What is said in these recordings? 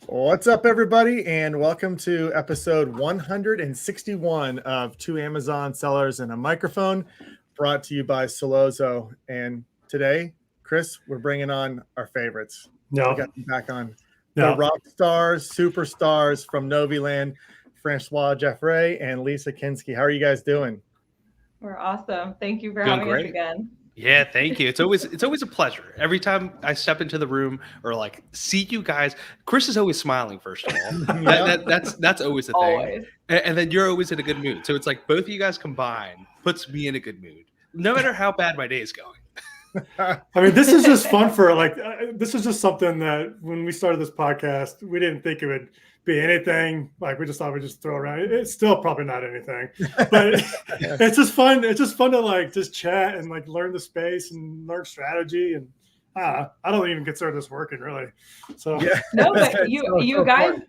What's up, everybody, and welcome to episode 161 of Two Amazon Sellers and a Microphone, brought to you by Solozo. And today, Chris, we're bringing on our favorites. We got them back on. The rock stars, superstars from Noviland, Francois Jeffrey and Lisa Kinski. How are you guys doing? We're awesome. Thank you for having us again. Yeah, thank you. It's always a pleasure. Every time I step into the room or like see you guys, Chris is always smiling. First of all, that's always a thing, and then you're always in a good mood. So it's like both of you guys combined puts me in a good mood, no matter how bad my day is going. I mean, this is just fun for this is just something that when we started this podcast, we didn't think it would be anything. Like we just thought we'd just throw around. It's still probably not anything, but it's just fun. It's just fun to just chat and learn the space and learn strategy. And I don't even consider this working really. So no, but you guys,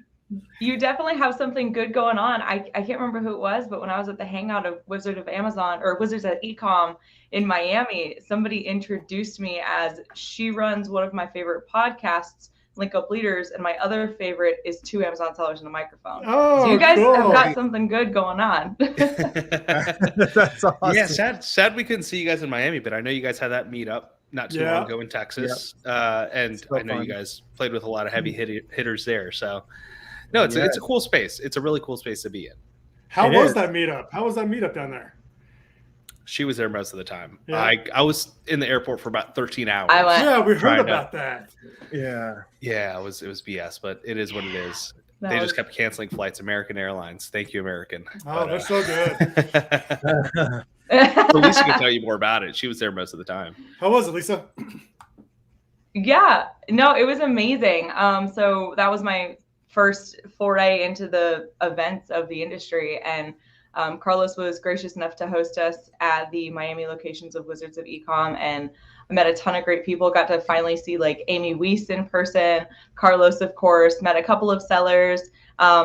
you definitely have something good going on. I can't remember who it was, but when I was at the hangout of Wizards at Ecom in Miami, somebody introduced me as she runs one of my favorite podcasts, Link Up Leaders, and my other favorite is Two Amazon Sellers and a Microphone. Oh, so you guys cool. have got something good going on. That's awesome. Yeah, sad we couldn't see you guys in Miami, but I know you guys had that meetup not too long ago in Texas, and so I know you guys played with a lot of heavy hitters there. So no, it's a cool space. It's a really cool space to be in. How was that meetup? How was that meetup down there? She was there most of the time. Yeah. I was in the airport for about 13 hours. Yeah, we heard about that. Yeah, it was BS, but it is what it is. They just kept canceling flights. American Airlines. Thank you, American. Oh, they're so good. So Lisa can tell you more about it. She was there most of the time. How was it, Lisa? Yeah, no, it was amazing. So that was my first foray into the events of the industry, and Carlos was gracious enough to host us at the Miami locations of Wizards of Ecom, and I met a ton of great people. Got to finally see Amy Weiss in person, Carlos, of course, met a couple of sellers,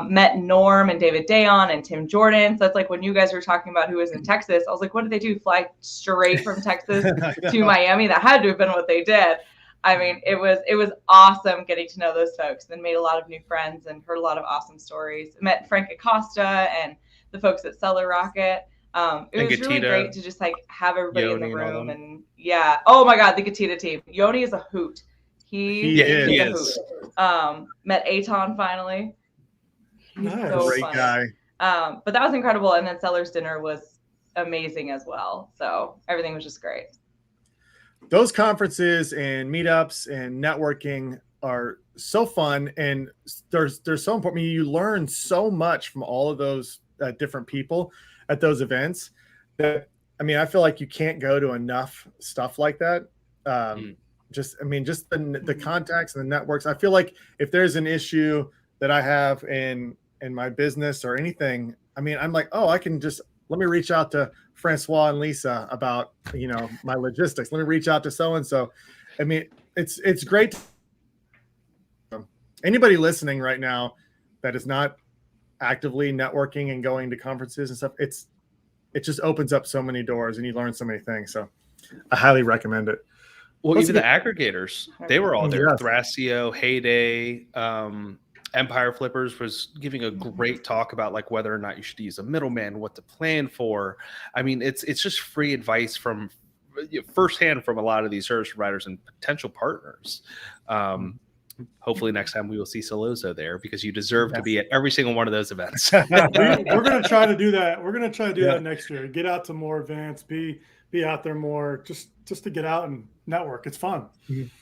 met Norm and David Dayon and Tim Jordan. So it's when you guys were talking about who was in Texas, I was like, what did they do? Fly straight from Texas to Miami? That had to have been what they did. I mean, it was awesome getting to know those folks, and made a lot of new friends and heard a lot of awesome stories. Met Frank Acosta and the folks at Seller Rocket. It was really great to just have everybody in the room, and oh my God, the Gatita team. Yoni is a hoot. He is a hoot. Met Aton finally. He's so great guy. But that was incredible, and then Sellers dinner was amazing as well. So everything was just great. Those conferences and meetups and networking are so fun, and they're so important. I mean, you learn so much from all of those different people at those events that, I mean, I feel like you can't go to enough stuff like that. Just the contacts and the networks. I feel like if there's an issue that I have in my business or anything, I mean, I'm like, oh, I can just, let me reach out to Francois and Lisa about, my logistics. Let me reach out to so-and-so. I mean, it's great. Anybody listening right now that is not actively networking and going to conferences and stuff, it just opens up so many doors and you learn so many things. So I highly recommend it. Well, even the aggregators, they were all there. Yes. Thrasio, Heyday, Empire Flippers was giving a great talk about whether or not you should use a middleman, what to plan for. I mean, it's just free advice from firsthand from a lot of these service providers and potential partners. Hopefully next time we will see Solozo there, because you deserve to be at every single one of those events. We're going to try to do that. We're going to try to do that next year. Get out to more events, be out there more, just to get out and network. It's fun.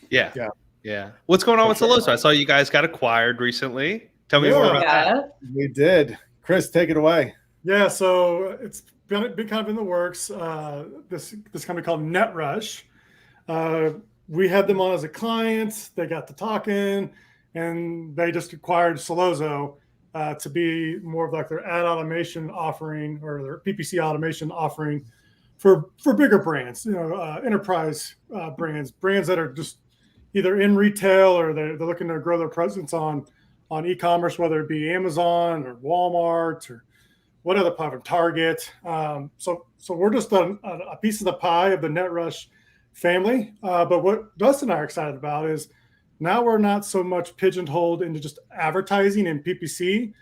Yeah. What's going on with Solozo? I saw you guys got acquired recently. Tell me more about that. We did. Chris, take it away. Yeah, so it's been kind of in the works. This company called NetRush. We had them on as a client. They got to talking, and they just acquired Solozo to be more of their ad automation offering, or their PPC automation offering for bigger brands, enterprise brands that are just either in retail or they're looking to grow their presence on e-commerce, whether it be Amazon or Walmart or what other platform, Target. So we're just a piece of the pie of the NetRush family. But what Dustin and I are excited about is Now we're not so much pigeonholed into just advertising and PPC.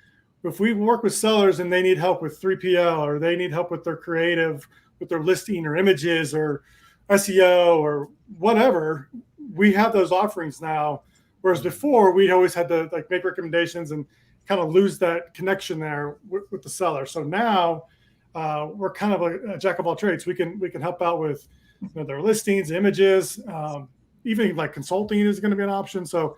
If we work with sellers and they need help with 3PL, or they need help with their creative, with their listing or images or SEO or whatever, we have those offerings now. Whereas before, we'd always had to like make recommendations and kind of lose that connection there with the seller. So now we're kind of a jack of all trades. We can help out with their listings, images, even like consulting is going to be an option. So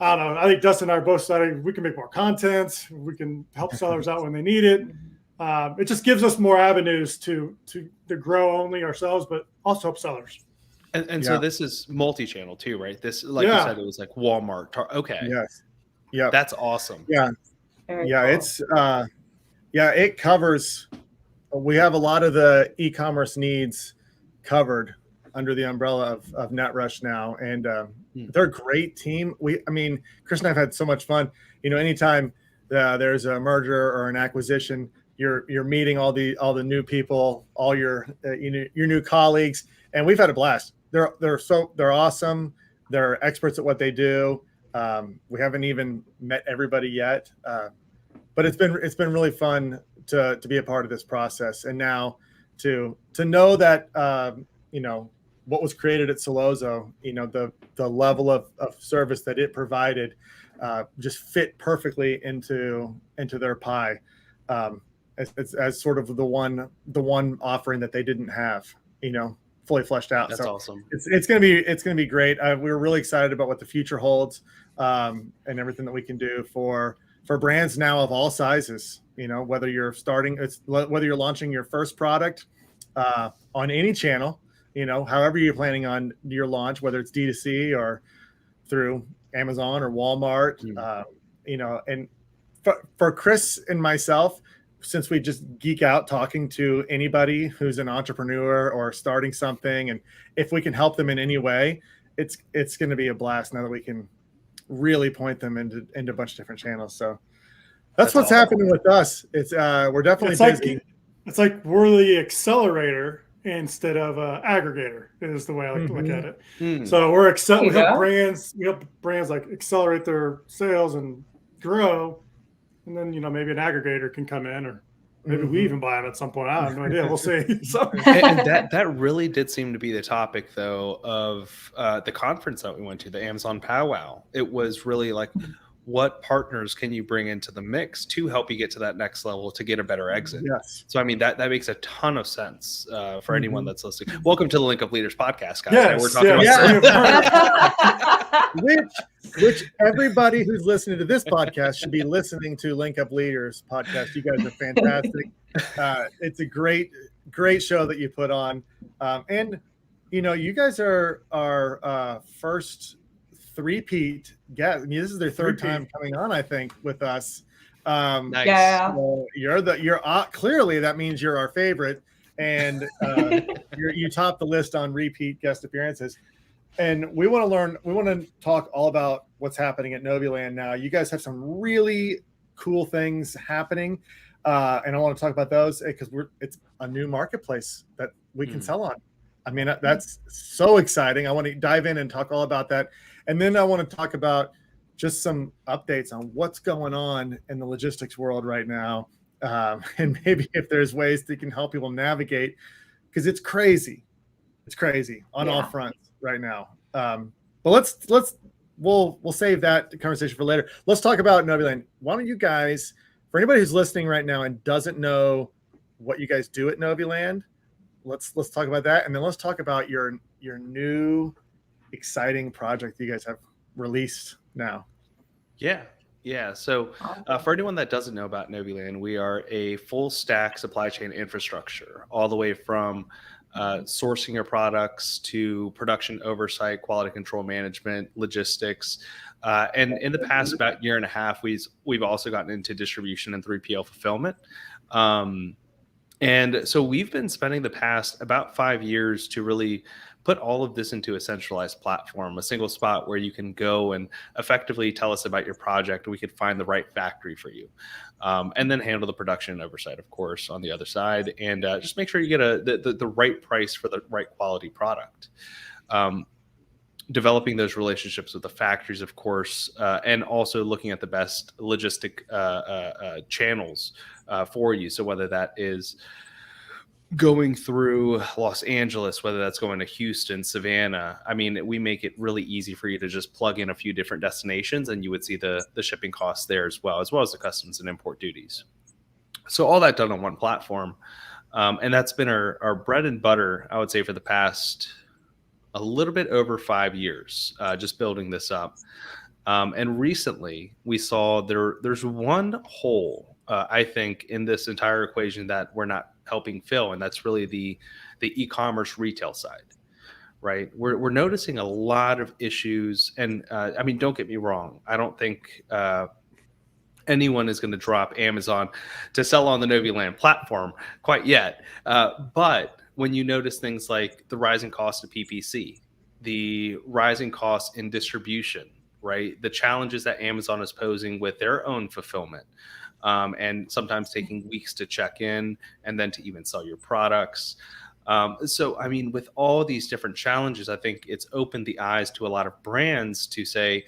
I don't know. I think Dustin and I are both deciding we can make more content. We can help sellers out when they need it. It just gives us more avenues to grow only ourselves, but also help sellers. And so this is multi-channel too, right? This, like you said, it was like Walmart. Okay. Yes. Yeah. That's awesome. Yeah. Very Yeah. cool. It's it covers. We have a lot of the e-commerce needs covered under the umbrella of NetRush now, and they're a great team. Chris and I've had so much fun. Anytime there's a merger or an acquisition, you're meeting all the new people, all your new colleagues, and we've had a blast. They're awesome. They're experts at what they do. We haven't even met everybody yet, but it's been really fun to be a part of this process, and now to know that what was created at Solozo, the level of service that it provided just fit perfectly into their pie, as sort of the one offering that they didn't have, fully fleshed out. That's awesome. It's gonna be great. We're really excited about what the future holds, and everything that we can do for brands now of all sizes. Whether you're launching your first product on any channel, however you're planning on your launch, whether it's D2C or through Amazon or Walmart, and for Chris and myself, since we just geek out talking to anybody who's an entrepreneur or starting something, and if we can help them in any way, it's going to be a blast now that we can really point them into a bunch of different channels. So that's what's happening with us. It's we're definitely busy. It's like we're the accelerator instead of aggregator is the way I like to look at it. So we help brands like accelerate their sales and grow, and then maybe an aggregator can come in, or maybe we even buy them at some point. I have no idea. We'll see. So. and that really did seem to be the topic, though, of the conference that we went to, the Amazon Powwow. It was really like, what partners can you bring into the mix to help you get to that next level to get a better exit? Yes. So, that makes a ton of sense for anyone that's listening. Welcome to the Link Up Leaders podcast, guys. Yes, We're talking about which everybody who's listening to this podcast should be listening to Link Up Leaders podcast. You guys are fantastic. It's a great show that you put on. And you guys are our first three-peat guest. This is their third time coming on, I think, with us. Nice. Yeah. So you're clearly that means you're our favorite, and you top the list on repeat guest appearances. And we want to talk all about what's happening at Noviland now. You guys have some really cool things happening, and I want to talk about those because it's a new marketplace that we can sell on. That's so exciting. I want to dive in and talk all about that. And then I want to talk about just some updates on what's going on in the logistics world right now. And maybe if there's ways that can help people navigate, because it's crazy. It's crazy on all fronts right now. But we'll save that conversation for later. Let's talk about Noviland. Why don't you guys, for anybody who's listening right now and doesn't know what you guys do at Noviland, let's talk about that, and then let's talk about your new exciting project that you guys have released now. Yeah. So for anyone that doesn't know about Noviland, we are a full stack supply chain infrastructure, all the way from sourcing your products to production oversight, quality control management, logistics. And in the past about year and a half, we've also gotten into distribution and 3PL fulfillment. And so we've been spending the past about 5 years to really put all of this into a centralized platform, a single spot where you can go and effectively tell us about your project. We could find the right factory for you, and then handle the production and oversight, of course, on the other side, and just make sure you get the right price for the right quality product. developing those relationships with the factories, of course, and also looking at the best logistic channels for you. So whether that is going through Los Angeles, whether that's going to Houston, Savannah, I mean, we make it really easy for you to just plug in a few different destinations and you would see the shipping costs there as well as the customs and import duties. So all that done on one platform. And that's been our bread and butter, I would say, for the past a little bit over 5 years, just building this up. And recently we saw there's one hole, I think, in this entire equation that we're not helping fill, and that's really the e-commerce retail side, right? We're noticing a lot of issues, and I mean, don't get me wrong, I don't think anyone is going to drop Amazon to sell on the Noviland platform quite yet, but when you notice things like the rising cost of PPC, the rising costs in distribution, right, the challenges that Amazon is posing with their own fulfillment, and sometimes taking weeks to check in and then to even sell your products. So, I mean, with all these different challenges, I think it's opened the eyes to a lot of brands to say,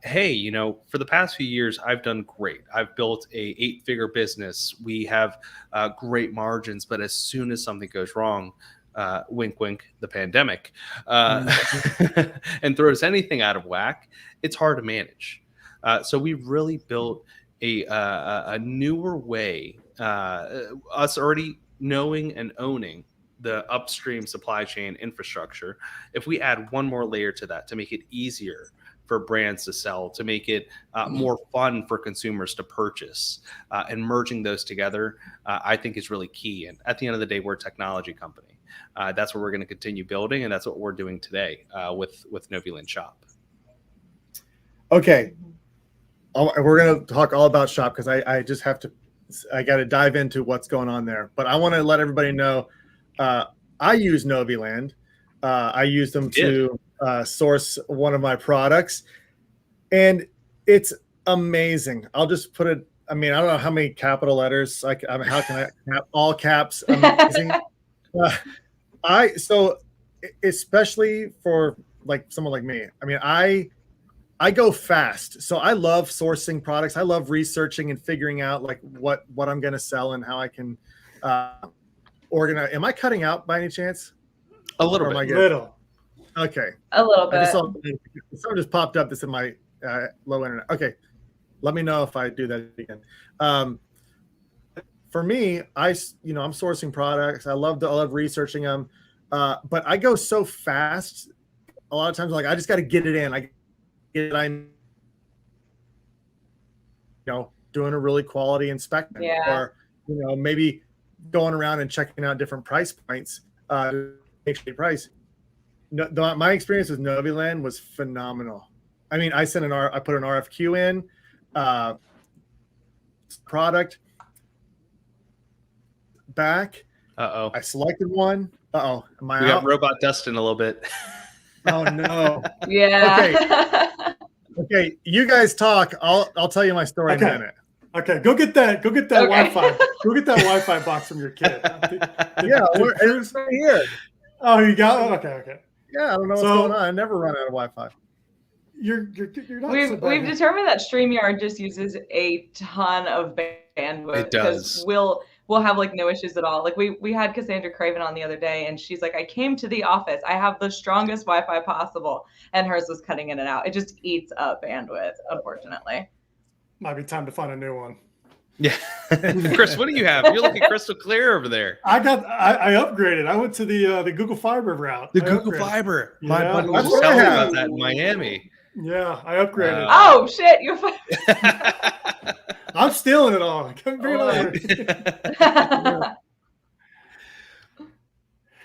hey, you know, for the past few years, I've done great. I've built a 8-figure business. We have great margins, but as soon as something goes wrong, wink, wink, the pandemic, and throws anything out of whack, it's hard to manage. So we really built a newer way, us already knowing and owning the upstream supply chain infrastructure. If we add one more layer to that to make it easier for brands to sell, to make it more fun for consumers to purchase, and merging those together, I think is really key. And at the end of the day, we're a technology company. That's what we're going to continue building, and that's what we're doing today with Noviland Shop. Okay. We're going to talk all about Shop because I just have to, I got to dive into what's going on there. But I want to let everybody know I use Noviland. I use them to source one of my products, and it's amazing. I'll just put it, I mean, I don't know how many capital letters, like, I mean, how can I have all caps? Amazing. So especially for like someone like me, I mean, I go fast. So I love sourcing products. I love researching and figuring out like what I'm going to sell and how I can organize. Am I cutting out by any chance? A little bit. Little. Okay. A little bit. Something just popped up that's in my low internet. Okay. Let me know if I do that again. For me, I'm sourcing products. I love researching them. But I go so fast. A lot of times, like, I just got to get it in. I'm doing a really quality inspection, or maybe going around and checking out different price points, make sure price. No, my experience with Noviland was phenomenal. I mean, I put an RFQ in, product back. I selected one. Am I we out? got Robot Dustin a little bit. Oh no. Yeah. Okay, you guys talk. I'll tell you my story in a minute. Okay, go get that Wi-Fi. Go get that Wi-Fi box from your kid. It's right here. Oh, you got it? Okay. Yeah, I don't know what's going on. I never run out of Wi-Fi. You're not. We've determined that StreamYard just uses a ton of bandwidth. It does. We'll have like no issues at all. Like we had Cassandra Craven on the other day, and she's like, I came to the office. I have the strongest Wi-Fi possible, and hers was cutting in and out. It just eats up bandwidth, unfortunately. Might be time to find a new one. Yeah. Chris, what do you have? You're looking crystal clear over there. I upgraded. I went to the Google Fiber route. The Google Fiber. Yeah. My buddy was telling me about that in Miami. Yeah, I upgraded. Oh shit, you're I'm stealing it all. Come bring it over.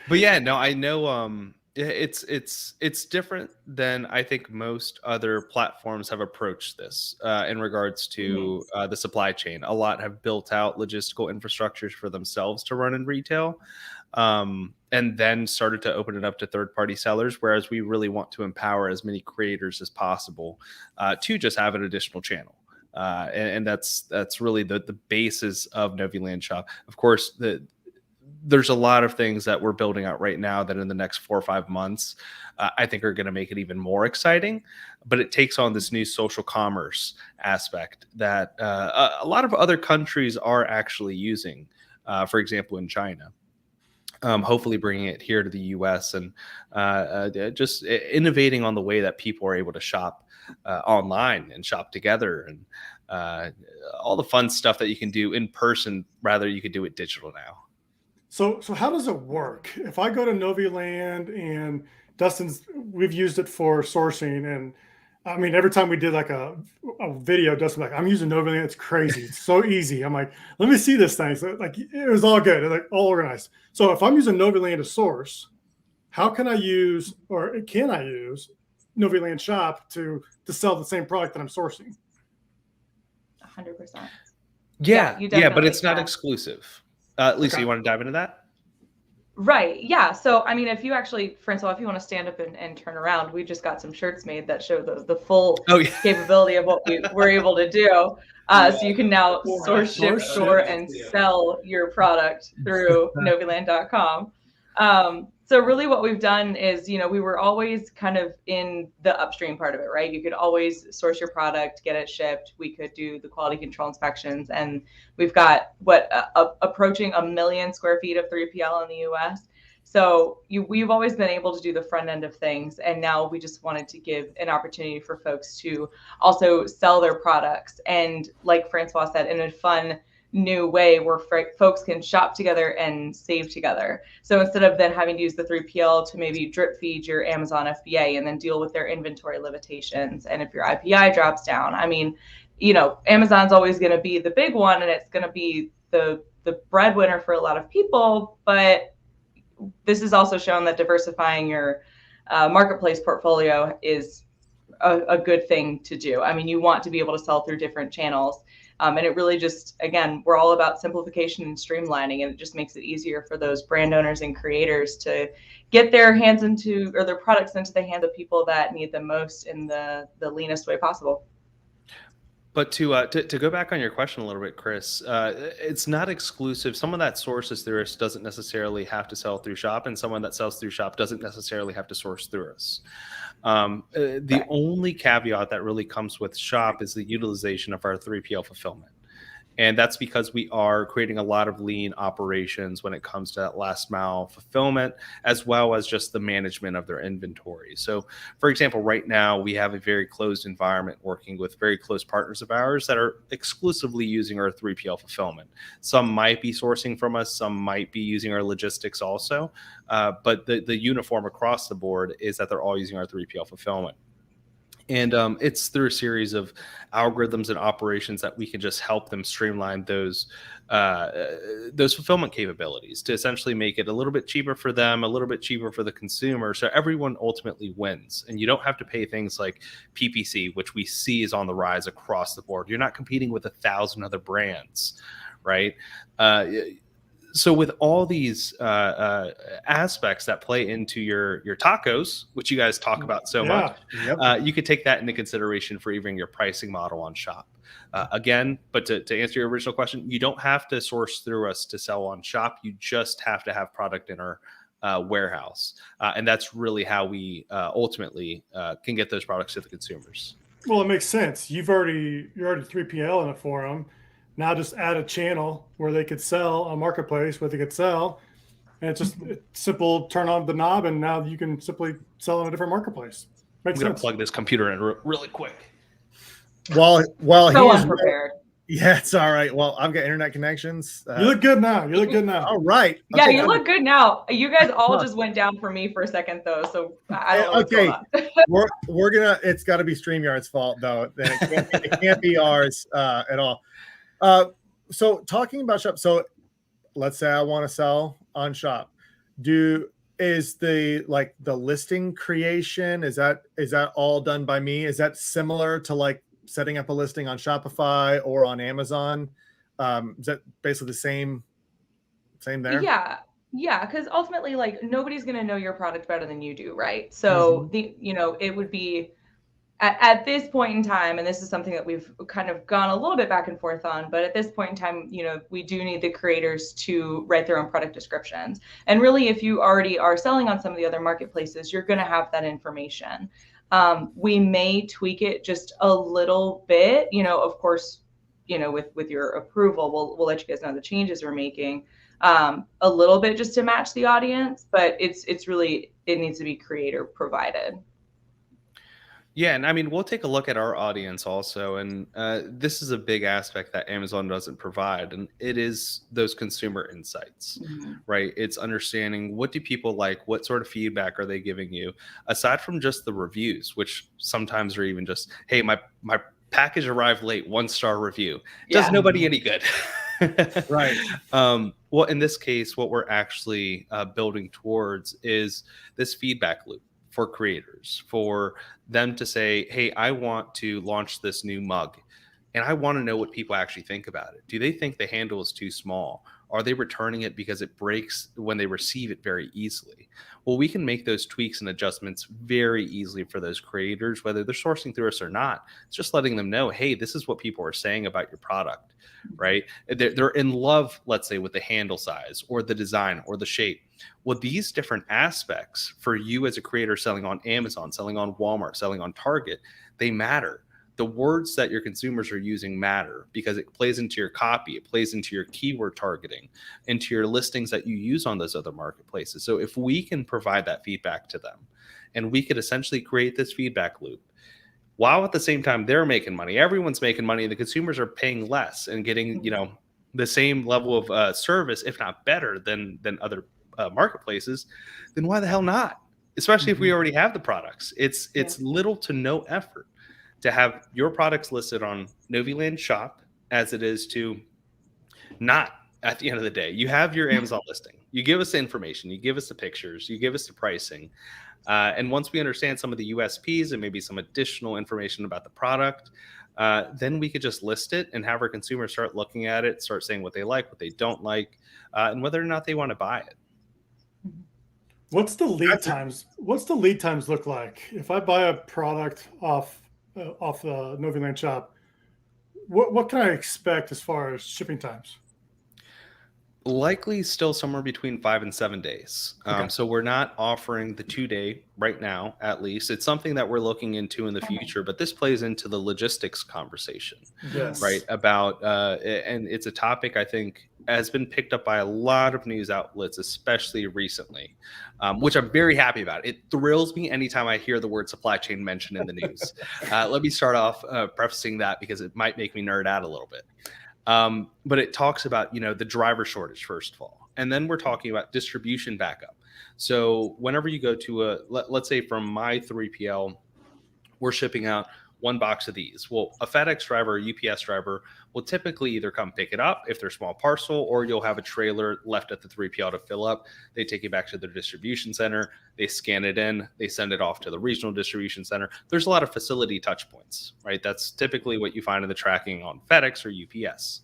But yeah, no, I know it's different than I think most other platforms have approached this in regards to the supply chain. A lot have built out logistical infrastructures for themselves to run in retail, and then started to open it up to third-party sellers, whereas we really want to empower as many creators as possible to just have an additional channel. And that's really the basis of Noviland Shop. Of course, there's a lot of things that we're building out right now that in the next 4 or 5 months, I think are going to make it even more exciting. But it takes on this new social commerce aspect that a lot of other countries are actually using. For example, in China. Hopefully bringing it here to the US and just innovating on the way that people are able to shop online and shop together, and all the fun stuff that you can do in person, rather you could do it digital now. So how does it work? If I go to Noviland and we've used it for sourcing, and I mean, every time we did like a video, Dustin's like, I'm using Noviland. It's crazy. It's so easy. I'm like, let me see this thing. So like, it was all good. Like all organized. So if I'm using Noviland to source, how can I use Noviland Shop to sell the same product that I'm sourcing? 100%. Yeah, but it's not exclusive. Lisa, okay. You want to dive into that? Right. Yeah. So, I mean, if you actually, Francois, if you want to stand up and turn around, we just got some shirts made that show the full capability of what we were able to do. So you can now source, ship, store, and sell your product through Noviland.com. So really what we've done is, we were always kind of in the upstream part of it, right? You could always source your product, get it shipped. We could do the quality control inspections, and we've got approaching 1 million square feet of 3PL in the US. So we've always been able to do the front end of things. And now we just wanted to give an opportunity for folks to also sell their products. And like Francois said, in a fun, new way where folks can shop together and save together. So instead of then having to use the 3PL to maybe drip feed your Amazon FBA and then deal with their inventory limitations, and if your IPI drops down, I mean, Amazon's always going to be the big one, and it's going to be the breadwinner for a lot of people. But this has also shown that diversifying your marketplace portfolio is a good thing to do. I mean, you want to be able to sell through different channels. And it really just, again, we're all about simplification and streamlining, and it just makes it easier for those brand owners and creators to get their their products into the hands of people that need them most in the leanest way possible. But to go back on your question a little bit, Chris, it's not exclusive. Someone that sources through us doesn't necessarily have to sell through Shop, and someone that sells through Shop doesn't necessarily have to source through us. The only caveat that really comes with Shop is the utilization of our 3PL fulfillment. And that's because we are creating a lot of lean operations when it comes to that last mile fulfillment, as well as just the management of their inventory. So, for example, right now we have a very closed environment working with very close partners of ours that are exclusively using our 3PL fulfillment. Some might be sourcing from us, some might be using our logistics also, but the uniform across the board is that they're all using our 3PL fulfillment. And it's through a series of algorithms and operations that we can just help them streamline those fulfillment capabilities to essentially make it a little bit cheaper for them, a little bit cheaper for the consumer. So everyone ultimately wins. And you don't have to pay things like PPC, which we see is on the rise across the board. You're not competing with 1,000 other brands, right? So with all these aspects that play into your tacos, which you guys talk about so much, you could take that into consideration for even your pricing model on Shop. Again, but to answer your original question, you don't have to source through us to sell on Shop. You just have to have product in our warehouse. And that's really how we ultimately can get those products to the consumers. Well, it makes sense. You're already 3PL in it for them. Now just add a channel where they could sell, a marketplace where they could sell. And it's just simple, turn on the knob, and now you can simply sell on a different marketplace. Makes sense. I'm going to plug this computer in really quick. While so unprepared. Yeah, it's all right. Well, I've got internet connections. You look good now. All right. Yeah, you look good now. You guys all just went down for me for a second, though. So I don't know what's going on. we're gonna. It's got to be StreamYard's fault, though. It can't be ours at all. So talking about Shop, so let's say I want to sell on Shop. Is the listing creation, is that all done by me? Is that similar to like setting up a listing on Shopify or on Amazon? Is that basically the same there? Yeah, because ultimately, like, nobody's gonna know your product better than you do, right? So it would be at this point in time, and this is something that we've kind of gone a little bit back and forth on, but at this point in time, you know, we do need the creators to write their own product descriptions. And really, if you already are selling on some of the other marketplaces, you're going to have that information. We may tweak it just a little bit, you know, of course, you know, with your approval, we'll let you guys know the changes we're making a little bit just to match the audience, but it's really, it needs to be creator provided. Yeah, and I mean, we'll take a look at our audience also, and this is a big aspect that Amazon doesn't provide, and it is those consumer insights, right? It's understanding, what do people like, what sort of feedback are they giving you, aside from just the reviews, which sometimes are even just, hey, my package arrived late, 1-star review. Does nobody any good. Right. Well, in this case, what we're actually building towards is this feedback loop for creators, for them to say, hey, I want to launch this new mug, and I want to know what people actually think about it. Do they think the handle is too small? Are they returning it because it breaks when they receive it very easily? Well, we can make those tweaks and adjustments very easily for those creators, whether they're sourcing through us or not. It's just letting them know, hey, this is what people are saying about your product, right? They're in love, let's say, with the handle size or the design or the shape. Well, these different aspects for you as a creator selling on Amazon, selling on Walmart, selling on Target, they matter. The words that your consumers are using matter because it plays into your copy, it plays into your keyword targeting, into your listings that you use on those other marketplaces. So if we can provide that feedback to them, and we could essentially create this feedback loop, while at the same time they're making money, everyone's making money, and the consumers are paying less and getting, you know, the same level of service, if not better than other marketplaces, then why the hell not? Especially if we already have the products. It's little to no effort to have your products listed on Noviland Shop, as it is to not at the end of the day. You have your Amazon listing. You give us the information. You give us the pictures. You give us the pricing. And once we understand some of the USPs and maybe some additional information about the product, then we could just list it and have our consumers start looking at it, start saying what they like, what they don't like, and whether or not they want to buy it. What's the lead times? What's the lead times look like? If I buy a product off the Noviland Shop, what can I expect as far as shipping times? Likely still somewhere between 5 and 7 days. Okay. So we're not offering the 2-day right now, at least. It's something that we're looking into in the future, but this plays into the logistics conversation, Yes. right? About, and it's a topic I think has been picked up by a lot of news outlets, especially recently, which I'm very happy about. It thrills me anytime I hear the word supply chain mentioned in the news. Let me start off prefacing that because it might make me nerd out a little bit. But it talks about, you know, the driver shortage, first of all. And then we're talking about distribution backup. So whenever you go to let's say from my 3PL, we're shipping out 1 box of these. Well, a FedEx driver or UPS driver will typically either come pick it up if they're small parcel, or you'll have a trailer left at the 3PL to fill up. They take it back to their distribution center. They scan it in. They send it off to the regional distribution center. There's a lot of facility touch points, right? That's typically what you find in the tracking on FedEx or UPS.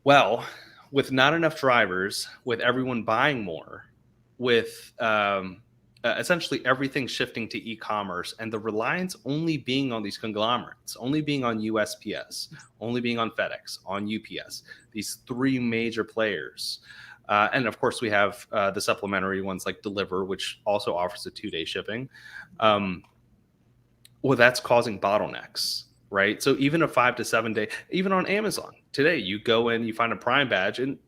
Well, with not enough drivers, with everyone buying more, with essentially everything shifting to e-commerce, and the reliance only being on these conglomerates, only being on USPS, only being on FedEx, on UPS, these 3 major players. And of course, we have the supplementary ones like Deliver, which also offers a 2-day shipping. Well, that's causing bottlenecks, right? So even a 5 to 7 day, even on Amazon today, you go in, you find a Prime badge, and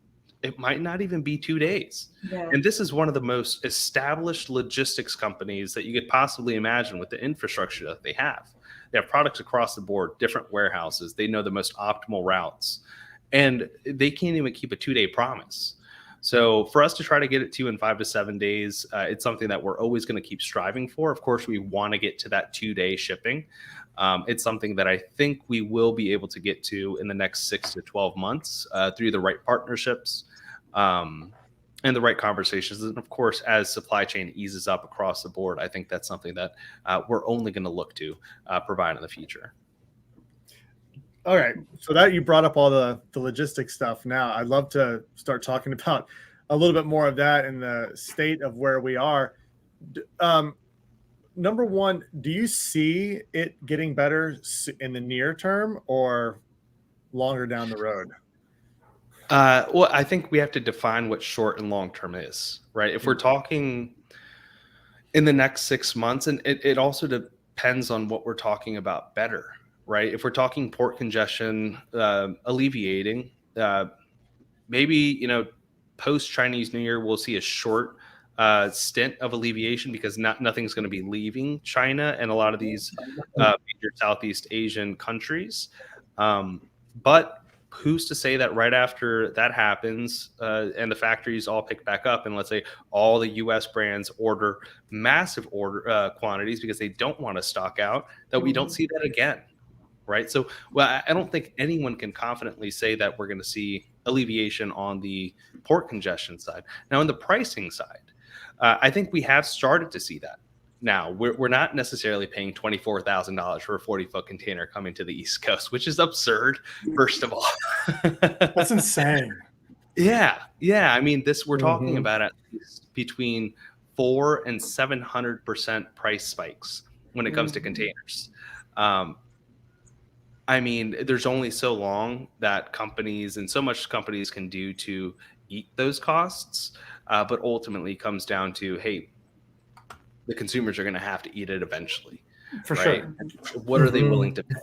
it might not even be 2 days. Yeah. And this is one of the most established logistics companies that you could possibly imagine with the infrastructure that they have. They have products across the board, different warehouses. They know the most optimal routes, and they can't even keep a 2-day promise. So for us to try to get it to you in 5 to 7 days, it's something that we're always going to keep striving for. Of course, we want to get to that 2-day shipping. It's something that I think we will be able to get to in the next 6 to 12 months through the right partnerships and the right conversations. And of course, as supply chain eases up across the board, I think that's something that we're only going to look to provide in the future. All right. So that you brought up all the logistics stuff. Now I'd love to start talking about a little bit more of that in the state of where we are. number one, do you see it getting better in the near term or longer down the road? Well, I think we have to define what short and long term is, right? If we're talking in the next 6 months, and it also depends on what we're talking about better, right? If we're talking port congestion alleviating, maybe, post Chinese New Year, we'll see a short stint of alleviation because nothing's going to be leaving China and a lot of these major Southeast Asian countries. But who's to say that right after that happens and the factories all pick back up, and let's say all the U.S. brands order massive quantities because they don't want to stock out, that we don't see that again, right? So, well, I don't think anyone can confidently say that we're going to see alleviation on the port congestion side. Now, on the pricing side, I think we have started to see that. Now, we're not necessarily paying $24,000 for a 40-foot container coming to the East Coast, which is absurd, first of all. That's insane. Yeah. I mean, we're talking about at least between 400% and 700% price spikes when it comes to containers. I mean, there's only so long that companies can do to eat those costs, but ultimately comes down to, hey, the consumers are going to have to eat it eventually. For right? sure. What are they willing to pay?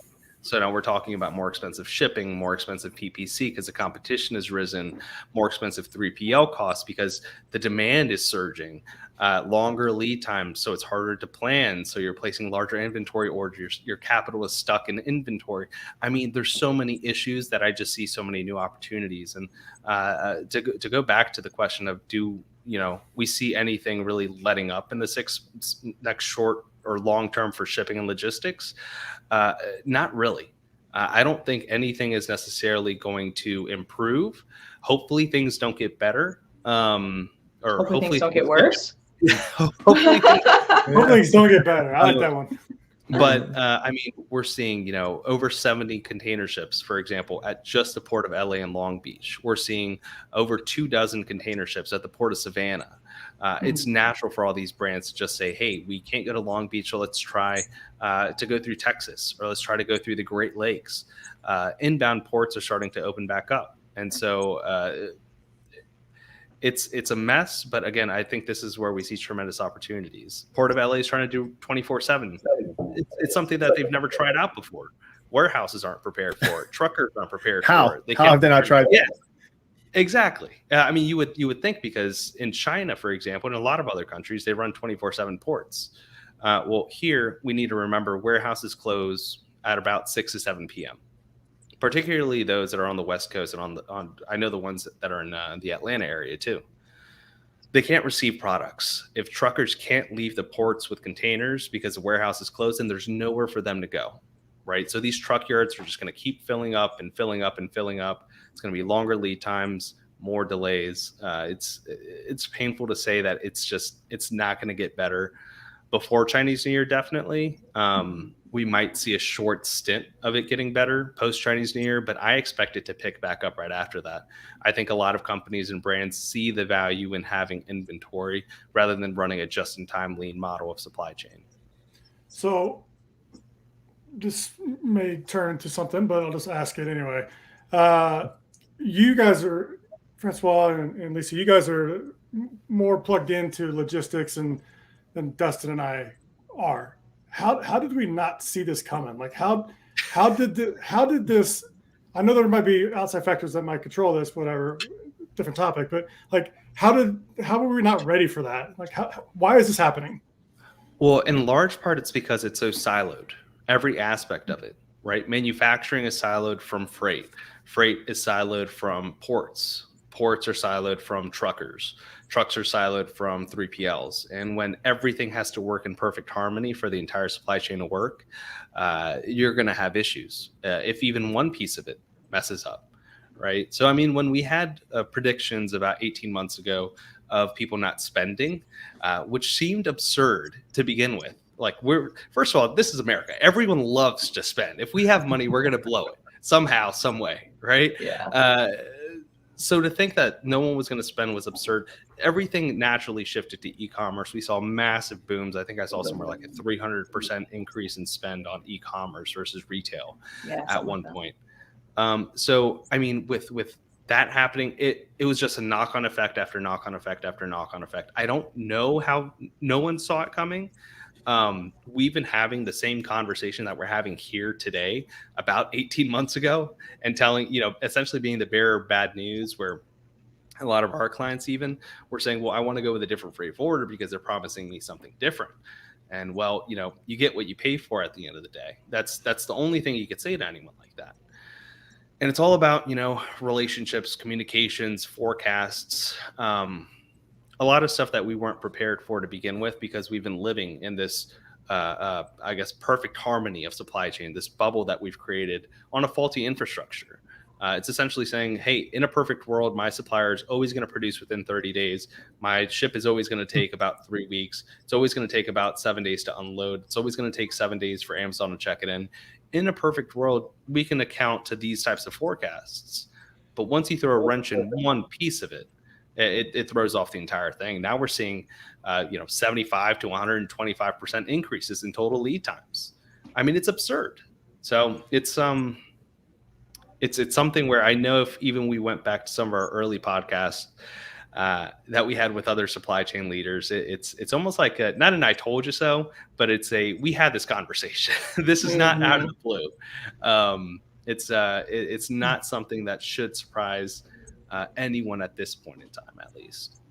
So now we're talking about more expensive shipping, more expensive PPC because the competition has risen, more expensive 3PL costs because the demand is surging, longer lead times, so it's harder to plan. So you're placing larger inventory orders. Your capital is stuck in inventory. I mean, there's so many issues that I just see so many new opportunities. And to go back to the question of we see anything really letting up in the next short or long term for shipping and logistics? Not really. I don't think anything is necessarily going to improve. Hopefully things don't get better. Hopefully things don't get worse. Hopefully things don't get better. I like that one. But I mean, we're seeing, over 70 container ships, for example, at just the port of LA and Long Beach. We're seeing over 24 container ships at the port of Savannah. It's natural for all these brands to just say, hey, we can't go to Long Beach, so let's try to go through Texas, or let's try to go through the Great Lakes. Inbound ports are starting to open back up. And so it's a mess, but again, I think this is where we see tremendous opportunities. Port of LA is trying to do 24/7. It's something that they've never tried out before. Warehouses aren't prepared for it. Truckers aren't prepared for it. How have they not tried? Yeah, exactly. I mean, you would think, because in China, for example, and a lot of other countries, they run 24/7 ports. Well, here we need to remember warehouses close at about 6 to 7 p.m. Particularly those that are on the West Coast and I know the ones that are in the Atlanta area too. They can't receive products. If truckers can't leave the ports with containers because the warehouse is closed, and there's nowhere for them to go, right? So these truck yards are just going to keep filling up and filling up and filling up. It's going to be longer lead times, more delays. It's painful to say that it's not going to get better before Chinese New Year, definitely. We might see a short stint of it getting better post Chinese New Year, but I expect it to pick back up right after that. I think a lot of companies and brands see the value in having inventory rather than running a just-in-time lean model of supply chain. So this may turn into something, but I'll just ask it anyway. You guys are, Francois and Lisa, you guys are more plugged into logistics than Dustin and I are. How did we not see this coming? Like how did this? I know there might be outside factors that might control this, whatever, different topic. But like, how were we not ready for that? Like, why is this happening? Well, in large part, it's because it's so siloed. Every aspect of it, right? Manufacturing is siloed from freight. Freight is siloed from ports. Ports are siloed from truckers. Trucks are siloed from 3PLs. And when everything has to work in perfect harmony for the entire supply chain to work, you're going to have issues if even one piece of it messes up, right? So, I mean, when we had predictions about 18 months ago of people not spending, which seemed absurd to begin with. Like, first of all, this is America. Everyone loves to spend. If we have money, we're going to blow it somehow, some way, right? Yeah. So to think that no one was going to spend was absurd. Everything naturally shifted to e-commerce. We saw massive booms. I think I saw somewhere like a 300% increase in spend on e-commerce versus retail at one point. So, I mean, with that happening, it was just a knock-on effect after knock-on effect after knock-on effect. I don't know how no one saw it coming. We've been having the same conversation that we're having here today about 18 months ago, and telling, essentially being the bearer of bad news, where a lot of our clients even were saying, well, I want to go with a different freight forwarder because they're promising me something different. And well, you get what you pay for at the end of the day. That's the only thing you could say to anyone like that. And it's all about, relationships, communications, forecasts, a lot of stuff that we weren't prepared for to begin with, because we've been living in this, I guess, perfect harmony of supply chain, this bubble that we've created on a faulty infrastructure. It's essentially saying, hey, in a perfect world, my supplier is always going to produce within 30 days. My ship is always going to take about 3 weeks. It's always going to take about 7 days to unload. It's always going to take 7 days for Amazon to check it in. In a perfect world, we can account to these types of forecasts. But once you throw a wrench in one piece of it, it throws off the entire thing. Now we're seeing, 75 to 125% increases in total lead times. I mean, it's absurd. So it's something where I know if even we went back to some of our early podcasts that we had with other supply chain leaders, it's almost like not an I told you so, but we had this conversation. This is not out of the blue. It's not something that should surprise anyone at this point in time, at least.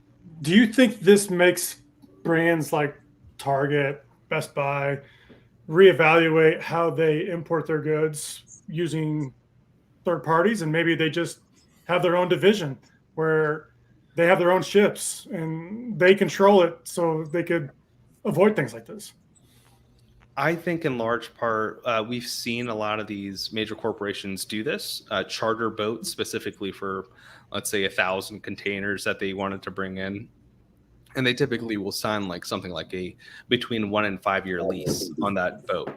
Do you think this makes brands like Target, Best Buy reevaluate how they import their goods using third parties, and maybe they just have their own division where they have their own ships and they control it so they could avoid things like this? I think in large part, we've seen a lot of these major corporations do this, charter boats specifically for, let's say, 1,000 containers that they wanted to bring in. And they typically will sign like something like a between 1 and 5 year lease on that boat.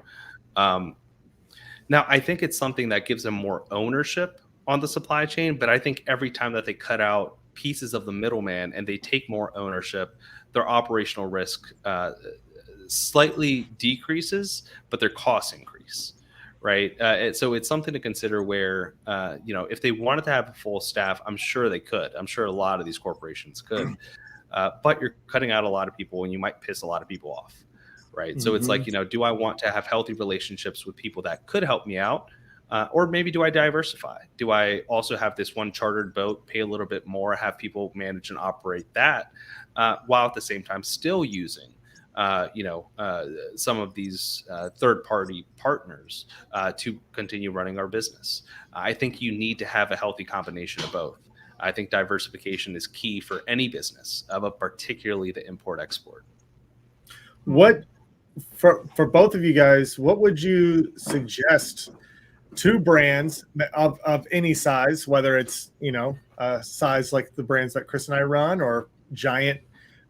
Now, I think it's something that gives them more ownership on the supply chain, but I think every time that they cut out pieces of the middleman and they take more ownership, their operational risk slightly decreases, but their costs increase, right? So it's something to consider where, if they wanted to have a full staff, I'm sure they could. I'm sure a lot of these corporations could, but you're cutting out a lot of people and you might piss a lot of people off, right? So it's like, do I want to have healthy relationships with people that could help me out? Or maybe do I diversify? Do I also have this one chartered boat, pay a little bit more, have people manage and operate that, while at the same time still using some of these third-party partners to continue running our business? I think you need to have a healthy combination of both. I think diversification is key for any business, but particularly the import-export. What, for both of you guys, what would you suggest to brands of any size, whether it's, size like the brands that Chris and I run or giant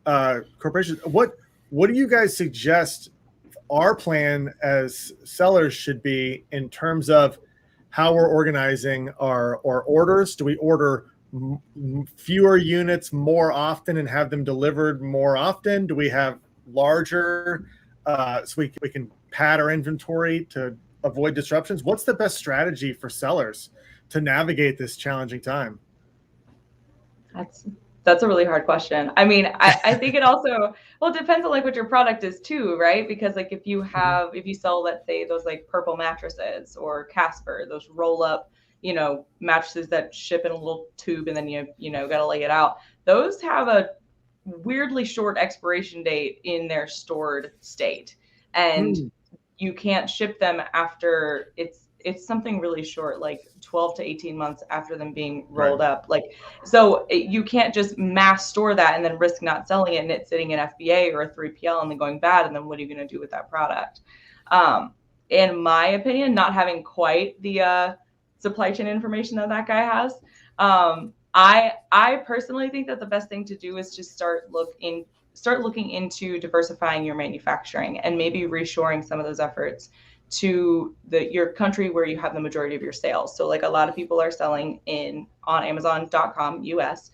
corporations? What do you guys suggest our plan as sellers should be in terms of how we're organizing our orders? Do we order fewer units more often and have them delivered more often? Do we have larger so we can pad our inventory to avoid disruptions? What's the best strategy for sellers to navigate this challenging time? That's a really hard question. I mean, I think it also, it depends on like what your product is too, right? Because like if you sell, let's say those like purple mattresses or Casper, those roll up, mattresses that ship in a little tube and then you got to lay it out. Those have a weirdly short expiration date in their stored state. And you can't ship them after it's something really short, like 12 to 18 months after them being rolled up. Like, so you can't just mass store that and then risk not selling it and it sitting in FBA or a 3PL and then going bad. And then what are you going to do with that product? In my opinion, not having quite the supply chain information that guy has. I personally think that the best thing to do is just start looking into diversifying your manufacturing and maybe reshoring some of those efforts to your country where you have the majority of your sales. So like a lot of people are selling on Amazon.com US.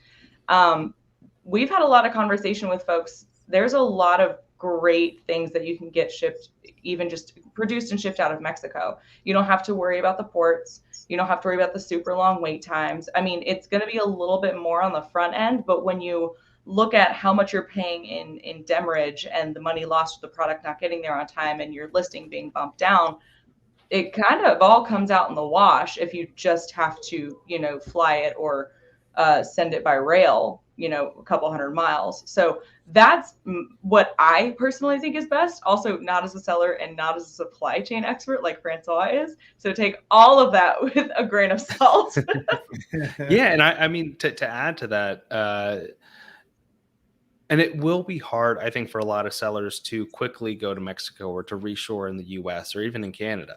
We've had a lot of conversation with folks. There's a lot of great things that you can get shipped, even just produced and shipped out of Mexico. You don't have to worry about the ports. You don't have to worry about the super long wait times. I mean, it's going to be a little bit more on the front end, but when you look at how much you're paying in demurrage and the money lost with the product not getting there on time and your listing being bumped down, it kind of all comes out in the wash if you just have to, fly it or send it by rail, a couple 100 miles. So that's what I personally think is best. Also, not as a seller and not as a supply chain expert like Francois is. So take all of that with a grain of salt. Yeah. And I mean, to add to that, and it will be hard, I think, for a lot of sellers to quickly go to Mexico or to reshore in the US or even in Canada.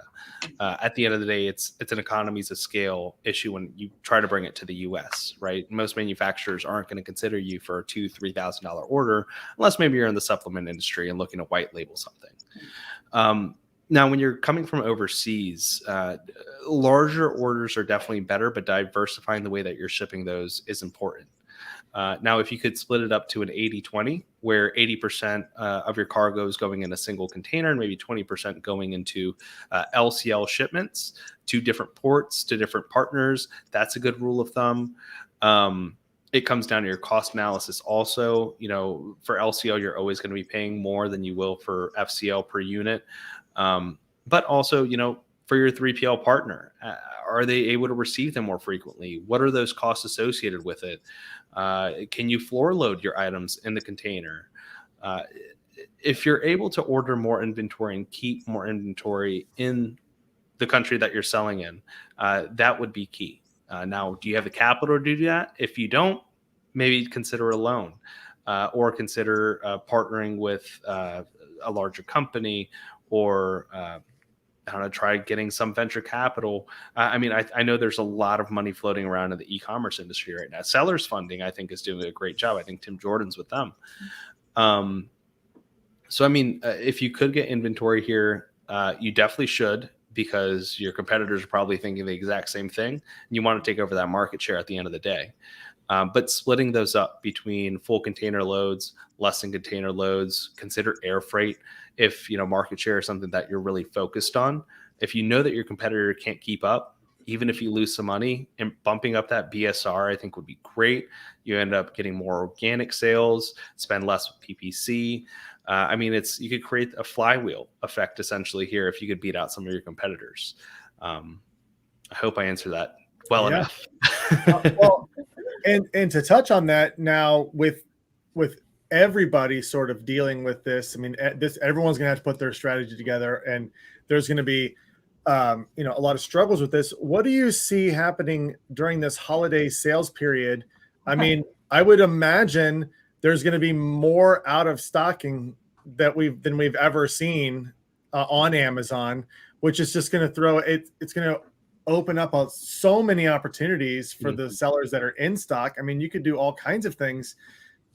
At the end of the day, it's an economies of scale issue when you try to bring it to the US, right? Most manufacturers aren't going to consider you for a $2,000-$3,000 order unless maybe you're in the supplement industry and looking to white label something. Now, when you're coming from overseas, larger orders are definitely better, but diversifying the way that you're shipping those is important. Now, if you could split it up to an 80-20, where 80% of your cargo is going in a single container and maybe 20% going into LCL shipments to different ports, to different partners, that's a good rule of thumb. It comes down to your cost analysis also. For LCL, you're always going to be paying more than you will for FCL per unit. But also, for your 3PL partner, are they able to receive them more frequently? What are those costs associated with it? Can you floor load your items in the container? If you're able to order more inventory and keep more inventory in the country that you're selling in, that would be key. Now, do you have the capital to do that? If you don't, maybe consider a loan or consider partnering with a larger company or try getting some venture capital. I know there's a lot of money floating around in the e-commerce industry right now. Sellers Funding, I think, is doing a great job. I think Tim Jordan's with them. If you could get inventory here, you definitely should, because your competitors are probably thinking the exact same thing. And you want to take over that market share at the end of the day. But splitting those up between full container loads, less than container loads, consider air freight. If market share is something that you're really focused on, if you know that your competitor can't keep up, even if you lose some money, and bumping up that BSR, I think would be great. You end up getting more organic sales, spend less with PPC. You could create a flywheel effect essentially here if you could beat out some of your competitors. I hope I answered that well enough. Well, and to touch on that now with everybody sort of dealing with this, everyone's going to have to put their strategy together, and there's going to be a lot of struggles with this. What do you see happening during this holiday sales period? I would imagine there's going to be more out of stocking than we've ever seen on Amazon, which is just going to throw it. It's going to open up so many opportunities for the sellers that are in stock. You could do all kinds of things,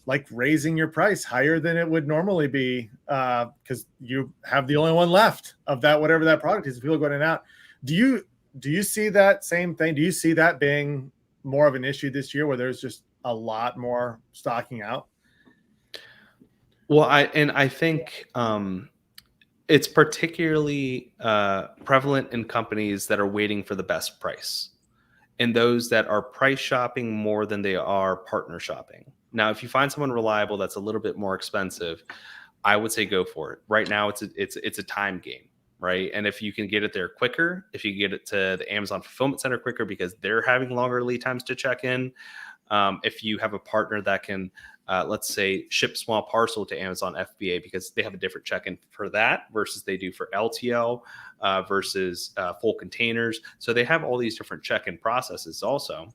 like raising your price higher than it would normally be, because you have the only one left of that, whatever that product is. People going in and out. Do you see that same thing? Do you see that being more of an issue this year, where there's just a lot more stocking out? Well, I think it's particularly prevalent in companies that are waiting for the best price, and those that are price shopping more than they are partner shopping. Now, if you find someone reliable that's a little bit more expensive, I would say go for it. Right now, it's a time game, right? And if you can get it there quicker, if you get it to the Amazon fulfillment center quicker because they're having longer lead times to check in, if you have a partner that can, let's say, ship small parcel to Amazon FBA because they have a different check-in for that versus they do for LTL versus full containers. So they have all these different check-in processes also.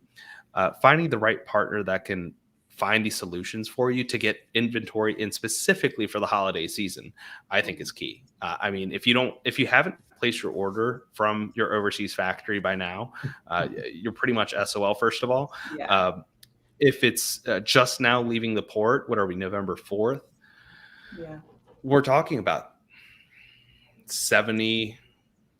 Finding the right partner that can find these solutions for you to get inventory in specifically for the holiday season, I think is key. If you haven't placed your order from your overseas factory by now, you're pretty much SOL, first of all. Yeah. If it's just now leaving the port, what are we, November 4th? Yeah. We're talking about 70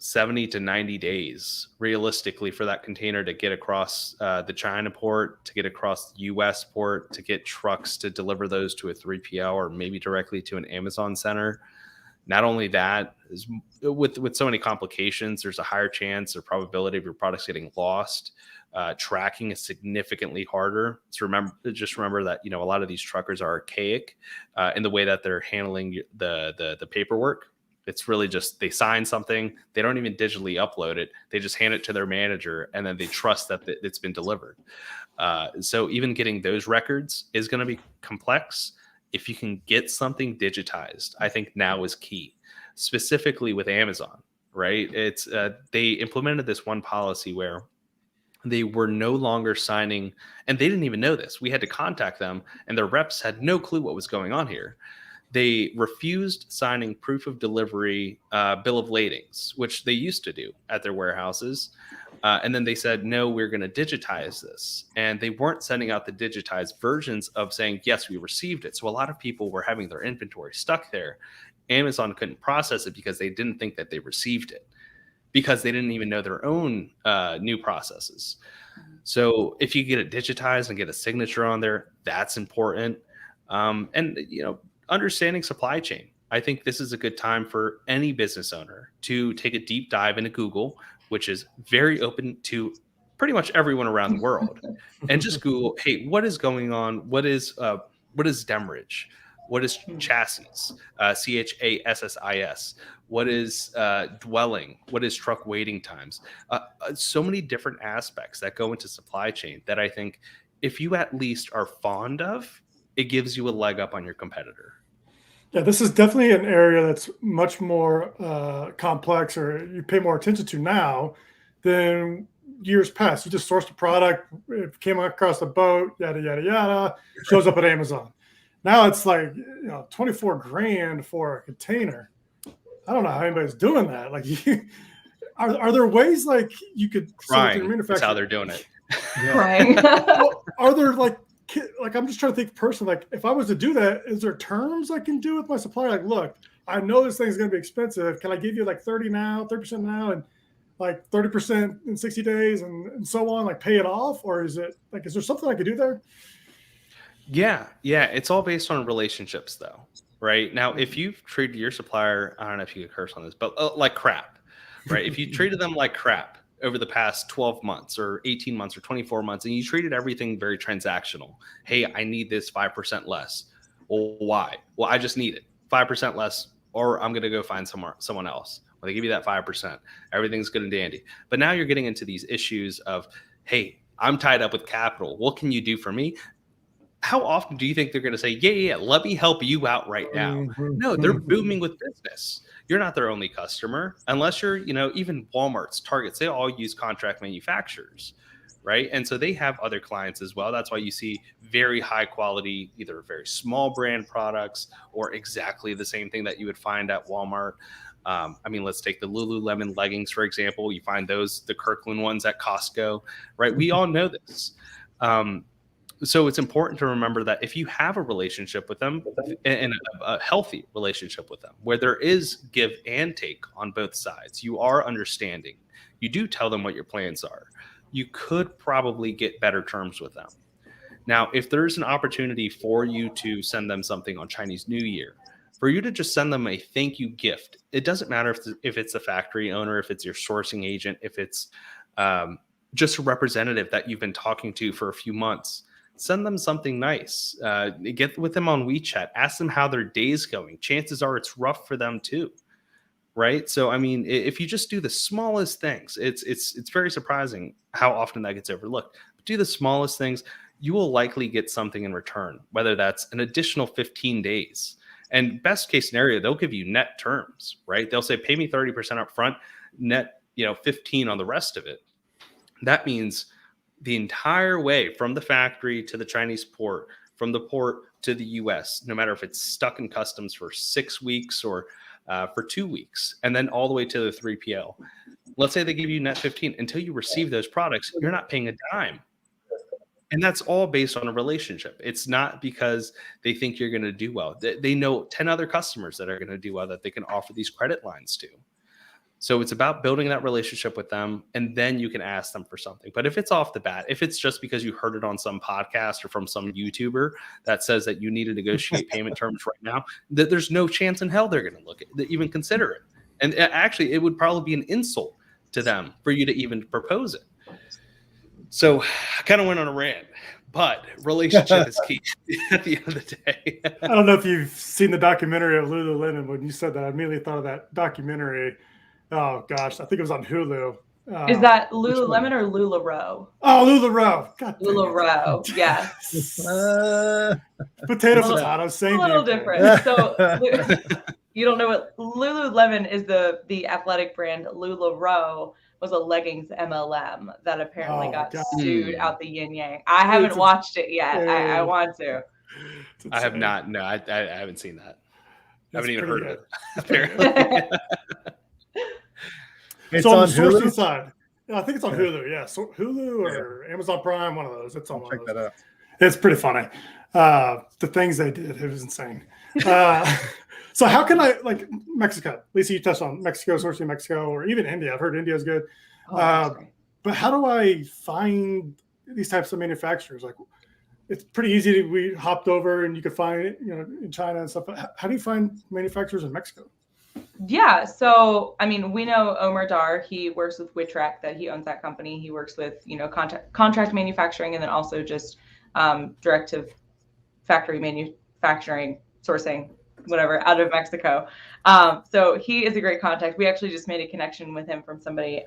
70 to 90 days realistically for that container to get across the China port, to get across the US port, to get trucks to deliver those to a 3PL or maybe directly to an Amazon center. Not only that, is with so many complications, there's a higher chance or probability of your products getting lost. Tracking is significantly harder. So remember that, you know, a lot of these truckers are archaic in the way that they're handling the paperwork. It's really just they sign something, they don't even digitally upload it, they just hand it to their manager, and then they trust that it's been delivered. So even getting those records is going to be complex. If you can get something digitized, I think now is key, specifically with Amazon, right? It's they implemented this one policy where they were no longer signing, and they didn't even know this. We had to contact them, and their reps had no clue what was going on here. They refused signing proof of delivery bill of ladings, which they used to do at their warehouses. And then they said, no, we're going to digitize this. And they weren't sending out the digitized versions of saying, yes, we received it. So a lot of people were having their inventory stuck there. Amazon couldn't process it because they didn't think that they received it, because they didn't even know their own new processes. So if you get it digitized and get a signature on there, that's important. And, you know, understanding supply chain. I think this is a good time for any business owner to take a deep dive into Google, which is very open to pretty much everyone around the world, and just Google, hey, what is going on? What is demurrage? What is chassis? CHASSIS. What is dwelling? What is truck waiting times? So many different aspects that go into supply chain that I think if you at least are fond of, it gives you a leg up on your competitor. Yeah, this is definitely an area that's much more complex, or you pay more attention to now than years past. You just sourced a product, it came across the boat, yada, yada, yada, shows up at Amazon. Now it's like, you know, 24 grand for a container. I don't know how anybody's doing that. Like, are there ways like you could Crying, that's how they're doing it. Right. Well, are there like I'm just trying to think personally, like if I was to do that, is there terms I can do with my supplier? Like, look, I know this thing's going to be expensive. Can I give you like 30% now, and like 30% in 60 days and so on, like pay it off? Or is it like, is there something I could do there? Yeah. It's all based on relationships though, right? Now, if you've treated your supplier, I don't know if you could curse on this, but like crap, right? If you treated them like crap over the past 12 months or 18 months or 24 months, and you treated everything very transactional. Hey, I need this 5% less. Well, why? Well, I just need it 5% less, or I'm going to go find someone else. Well, they give you that 5%. Everything's good and dandy. But now you're getting into these issues of, hey, I'm tied up with capital. What can you do for me? How often do you think they're going to say, yeah, let me help you out right now? Mm-hmm. No, they're booming with business. You're not their only customer, unless you're, you know, even Walmart's, Targets, they all use contract manufacturers, right? And so they have other clients as well. That's why you see very high quality, either very small brand products or exactly the same thing that you would find at Walmart. I mean, let's take the Lululemon leggings, for example. You find those, the Kirkland ones at Costco, right? We all know this. So it's important to remember that if you have a relationship with them and a healthy relationship with them, where there is give and take on both sides, you are understanding, you do tell them what your plans are, you could probably get better terms with them. Now, if there's an opportunity for you to send them something on Chinese New Year, for you to just send them a thank you gift, it doesn't matter if it's a factory owner, if it's your sourcing agent, if it's just a representative that you've been talking to for a few months. Send them something nice. Get with them on WeChat. Ask them how their day's going. Chances are it's rough for them too, right? So, I mean, if you just do the smallest things, it's very surprising how often that gets overlooked. But do the smallest things, you will likely get something in return, whether that's an additional 15 days. And best case scenario, they'll give you net terms, right? They'll say, pay me 30% up front, net, 15 on the rest of it. That means the entire way from the factory to the Chinese port, from the port to the US, no matter if it's stuck in customs for 6 weeks or for 2 weeks, and then all the way to the 3PL. Let's say they give you net 15. Until you receive those products, you're not paying a dime. And that's all based on a relationship. It's not because they think you're going to do well. They know 10 other customers that are going to do well that they can offer these credit lines to. So it's about building that relationship with them, and then you can ask them for something. But if it's off the bat, if it's just because you heard it on some podcast or from some YouTuber that says that you need to negotiate payment terms right now, that there's no chance in hell they're going to look at it, even consider it. And actually, it would probably be an insult to them for you to even propose it. So I kind of went on a rant, but relationship is key at the end of the day. I don't know if you've seen the documentary of Lululemon. When you said that, I immediately thought of that documentary. Oh gosh, I think it was on Hulu. Is that Lululemon or LuLaRoe? Oh, LuLaRoe. God damn it. LuLaRoe, yes. Potato, same. A little different. So you don't know what Lululemon is. The athletic brand. LuLaRoe was a leggings MLM that apparently got sued out the yin yang. I haven't watched it yet. I want to. I have not. No, I haven't seen that. I haven't even heard of it. Apparently. It's on the sourcing side. I think it's on Hulu. Yeah, so Hulu or Amazon Prime, one of those. It's on one of those. It's pretty funny. The things they did, it was insane. So how can I, like Mexico? Lisa, you touched on Mexico, sourcing Mexico, or even India. I've heard India is good. But how do I find these types of manufacturers? Like, it's pretty easy. We hopped over and you could find it, in China and stuff. But how do you find manufacturers in Mexico? Yeah, so I mean, we know Omar Dar. He works with Witrack, that he owns that company. He works with contract manufacturing, and then also just direct to factory manufacturing, sourcing, whatever, out of Mexico. So he is a great contact. We actually just made a connection with him from somebody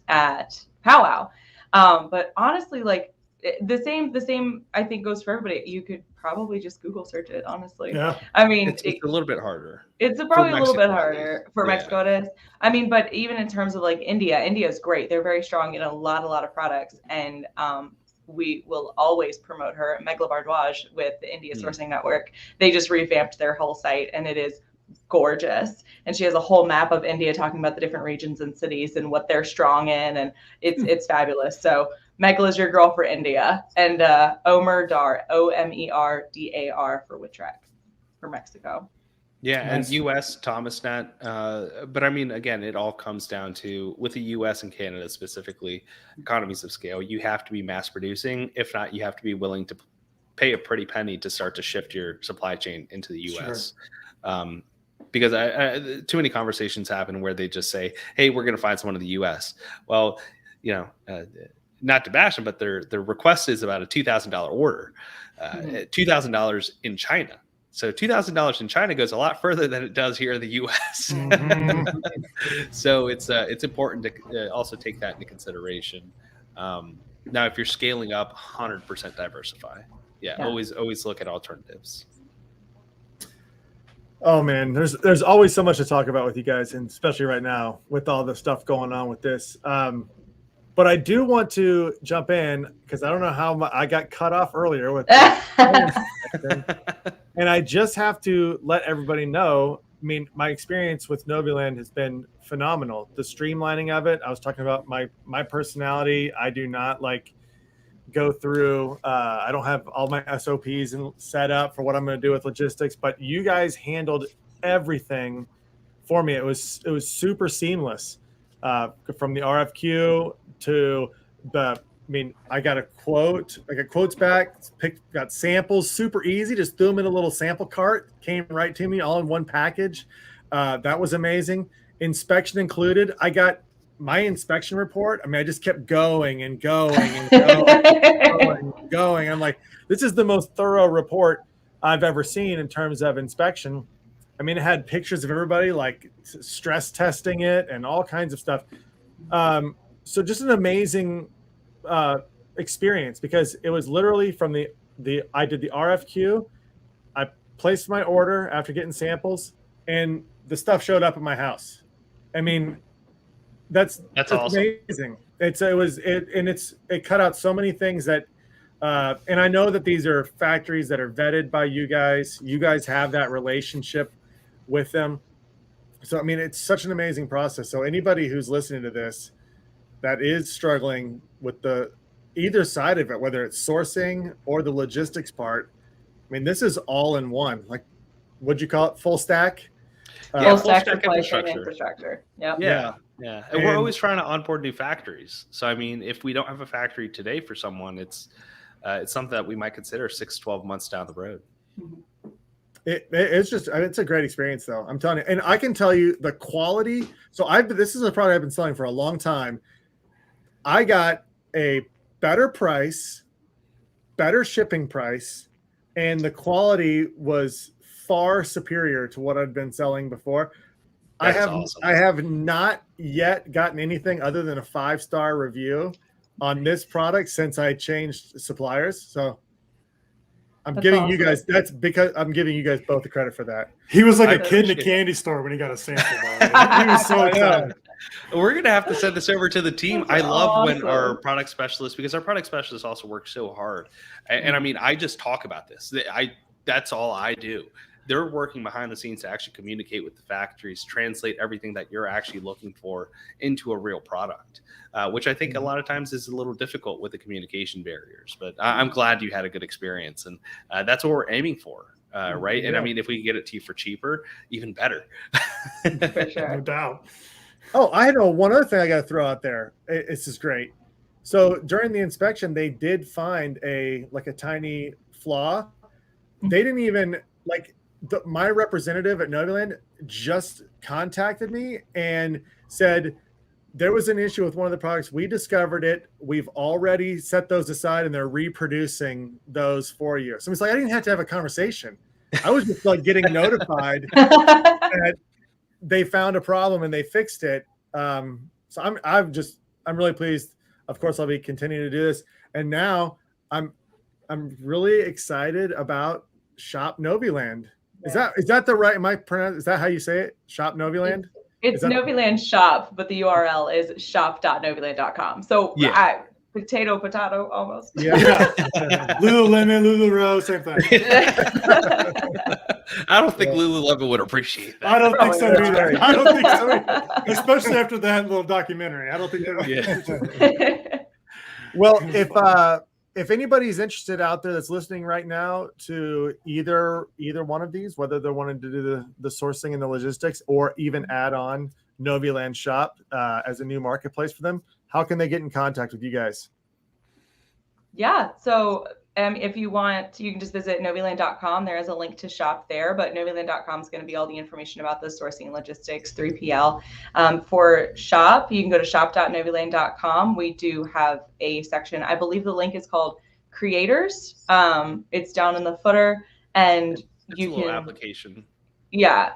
at Powwow. But honestly, like the same I think goes for everybody. You could probably just Google search it, honestly. Yeah. I mean, it's a little bit harder. It's probably a little bit harder for Mexico. It is. I mean, but even in terms of like India is great. They're very strong in a lot of products, and we will always promote her, Megla Bardwaj, with the India Sourcing Network. They just revamped their whole site, and it is gorgeous. And she has a whole map of India talking about the different regions and cities and what they're strong in, and it's fabulous. So Megla is your girl for India, and Omer Dar, OMERDAR for Witrack for Mexico. Yeah, and U.S. Thomasnet. But I mean, again, it all comes down to, with the U.S. and Canada specifically, economies of scale. You have to be mass producing. If not, you have to be willing to pay a pretty penny to start to shift your supply chain into the U.S. Sure. Because too many conversations happen where they just say, "Hey, we're going to find someone in the U.S." Well, not to bash them, but their request is about a $2,000 order, $2,000 in China. So $2,000 in China goes a lot further than it does here in the U.S. So it's important to also take that into consideration. Now, if you're scaling up, 100% diversify. Yeah, always look at alternatives. Oh man, there's always so much to talk about with you guys, and especially right now with all the stuff going on with this. But I do want to jump in because I don't know how I got cut off earlier with and I just have to let everybody know. I mean, my experience with Noviland has been phenomenal. The streamlining of it. I was talking about my personality. I do not like go through. I don't have all my SOPs and set up for what I'm going to do with logistics. But you guys handled everything for me. It was super seamless. From the RFQ to I got a quote. I got quotes back. Got samples. Super easy. Just threw them in a little sample cart. Came right to me, all in one package. That was amazing. Inspection included. I got my inspection report. I mean, I just kept going and going and going. I'm like, this is the most thorough report I've ever seen in terms of inspection. I mean, it had pictures of everybody like stress testing it and all kinds of stuff. So just an amazing experience, because it was literally from I did the RFQ. I placed my order after getting samples, and the stuff showed up at my house. I mean, that's awesome. Amazing. It cut out so many things that, and I know that these are factories that are vetted by you guys. You guys have that relationship with them. So, I mean, it's such an amazing process. So anybody who's listening to this that is struggling with either side of it, whether it's sourcing or the logistics part, I mean, this is all in one. Like, what'd you call it? Full stack? Full stack supply chain infrastructure. Yep. Yeah. And we're always trying to onboard new factories. So, I mean, if we don't have a factory today for someone, it's something that we might consider 6-12 months down the road. It's a great experience, though. I'm telling you. And I can tell you the quality. So this is a product I've been selling for a long time. I got a better price, better shipping price, and the quality was far superior to what I'd been selling before. Awesome. I have not yet gotten anything other than a 5-star review on this product since I changed suppliers. So that's giving awesome. You guys, that's because I'm giving you guys both the credit for that. He was like a kid in a candy store when he got a sample. He was so excited. We're going to have to send this over to the team. That's love when our product specialists, because our product specialists also work so hard. And I mean, I just talk about this. That's all I do. They're working behind the scenes to actually communicate with the factories, translate everything that you're actually looking for into a real product, which I think a lot of times is a little difficult with the communication barriers. But I'm glad you had a good experience, and that's what we're aiming for, right? And I mean, if we can get it to you for cheaper, even better. For sure. No doubt. Oh, I know one other thing I got to throw out there. It's just great. So during the inspection, they did find a tiny flaw. They didn't even my representative at Noviland just contacted me and said there was an issue with one of the products. We discovered it. We've already set those aside, and they're reproducing those for you. So it's like I didn't have to have a conversation. I was just getting notified that they found a problem and they fixed it. So I'm really pleased. Of course, I'll be continuing to do this. And now I'm really excited about Shop Noviland. Yeah. Is that the right? Is that how you say it? Shop Noviland? It's Noviland Shop, but the URL is shop.noviland.com. So potato almost. Yeah. Lululemon, Lululemon, same thing. I don't think Lululemon would appreciate that. I don't think so either. I don't think so either. Especially after that little documentary. I don't think that. Well, if anybody's interested out there that's listening right now to either one of these, whether they're wanting to do the sourcing and the logistics, or even add on Noviland Shop as a new marketplace for them, how can they get in contact with you guys? Yeah, so if you want, you can just visit noviland.com. There is a link to shop there, but noviland.com is going to be all the information about the sourcing, logistics, 3PL. For shop, you can go to shop.noviland.com. We do have a section. I believe the link is called Creators. It's down in the footer, and you can application. Yeah.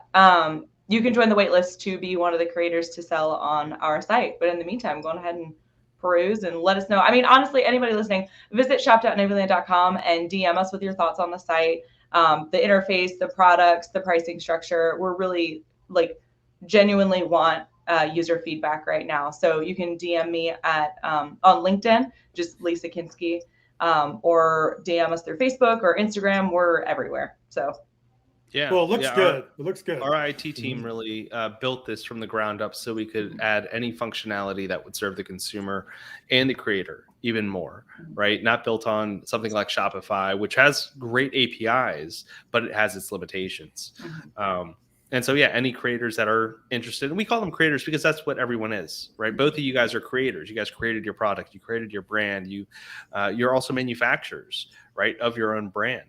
You can join the waitlist to be one of the creators to sell on our site. But in the meantime, go ahead and peruse and let us know. I mean, honestly, anybody listening, visit shop.noviland.com and DM us with your thoughts on the site, the interface, the products, the pricing structure. We're really genuinely want user feedback right now. So you can DM me at on LinkedIn, just Lisa Kinski, or DM us through Facebook or Instagram. We're everywhere. So. Yeah. Well, it looks good. It looks good. Our IT team really built this from the ground up so we could add any functionality that would serve the consumer and the creator even more, right? Not built on something like Shopify, which has great APIs, but it has its limitations. And so, any creators that are interested, and we call them creators because that's what everyone is, right? Both of you guys are creators. You guys created your product. You created your brand. You're also manufacturers, right, of your own brand.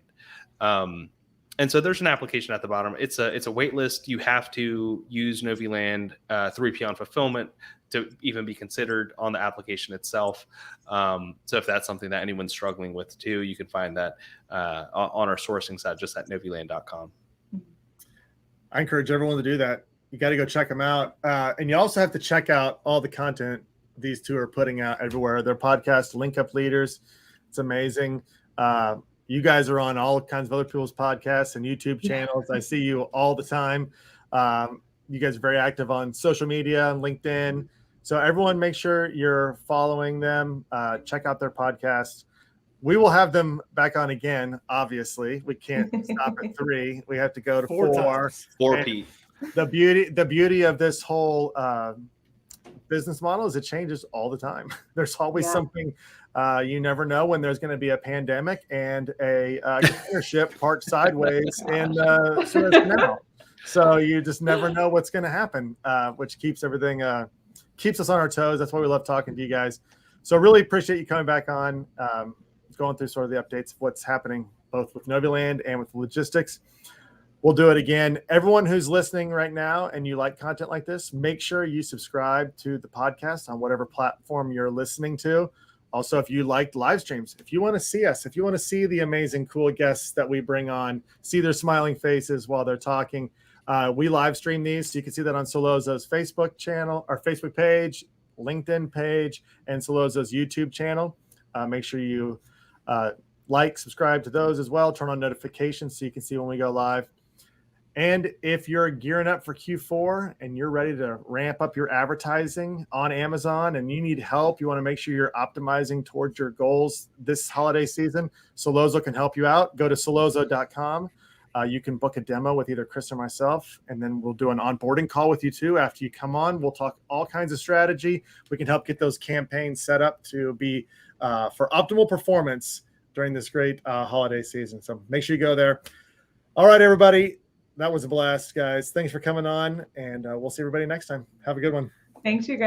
And so there's an application at the bottom. It's a wait list. You have to use Noviland 3P on fulfillment to even be considered on the application itself. So if that's something that anyone's struggling with too, you can find that on our sourcing side, just at noviland.com. I encourage everyone to do that. You got to go check them out. And you also have to check out all the content these two are putting out everywhere. Their podcast, Link Up Leaders. It's amazing. You guys are on all kinds of other people's podcasts and YouTube channels. I see you all the time. You guys are very active on social media and LinkedIn. So everyone make sure you're following them. Check out their podcasts. We will have them back on again, obviously. We can't stop at 3. We have to go to 4. 4 Pete. The beauty of this whole business model is it changes all the time. There's always something. You never know when there's going to be a pandemic and a container ship parked sideways in Suez Canal. So you just never know what's going to happen, which keeps everything, keeps us on our toes. That's why we love talking to you guys. So really appreciate you coming back on, going through sort of the updates of what's happening both with Noviland and with logistics. We'll do it again. Everyone who's listening right now and you like content like this, make sure you subscribe to the podcast on whatever platform you're listening to. Also, if you liked live streams, if you want to see us, if you want to see the amazing, cool guests that we bring on, see their smiling faces while they're talking, we live stream these. So you can see that on Solozo's Facebook channel, our Facebook page, LinkedIn page, and Solozo's YouTube channel. Make sure you like, subscribe to those as well. Turn on notifications so you can see when we go live. And if you're gearing up for Q4 and you're ready to ramp up your advertising on Amazon and you need help, you want to make sure you're optimizing towards your goals this holiday season, Solozo can help you out. Go to solozo.com. You can book a demo with either Chris or myself, and then we'll do an onboarding call with you too. After you come on, we'll talk all kinds of strategy. We can help get those campaigns set up to be for optimal performance during this great holiday season. So make sure you go there. All right, everybody. That was a blast, guys. Thanks for coming on, and we'll see everybody next time. Have a good one. Thanks, you guys.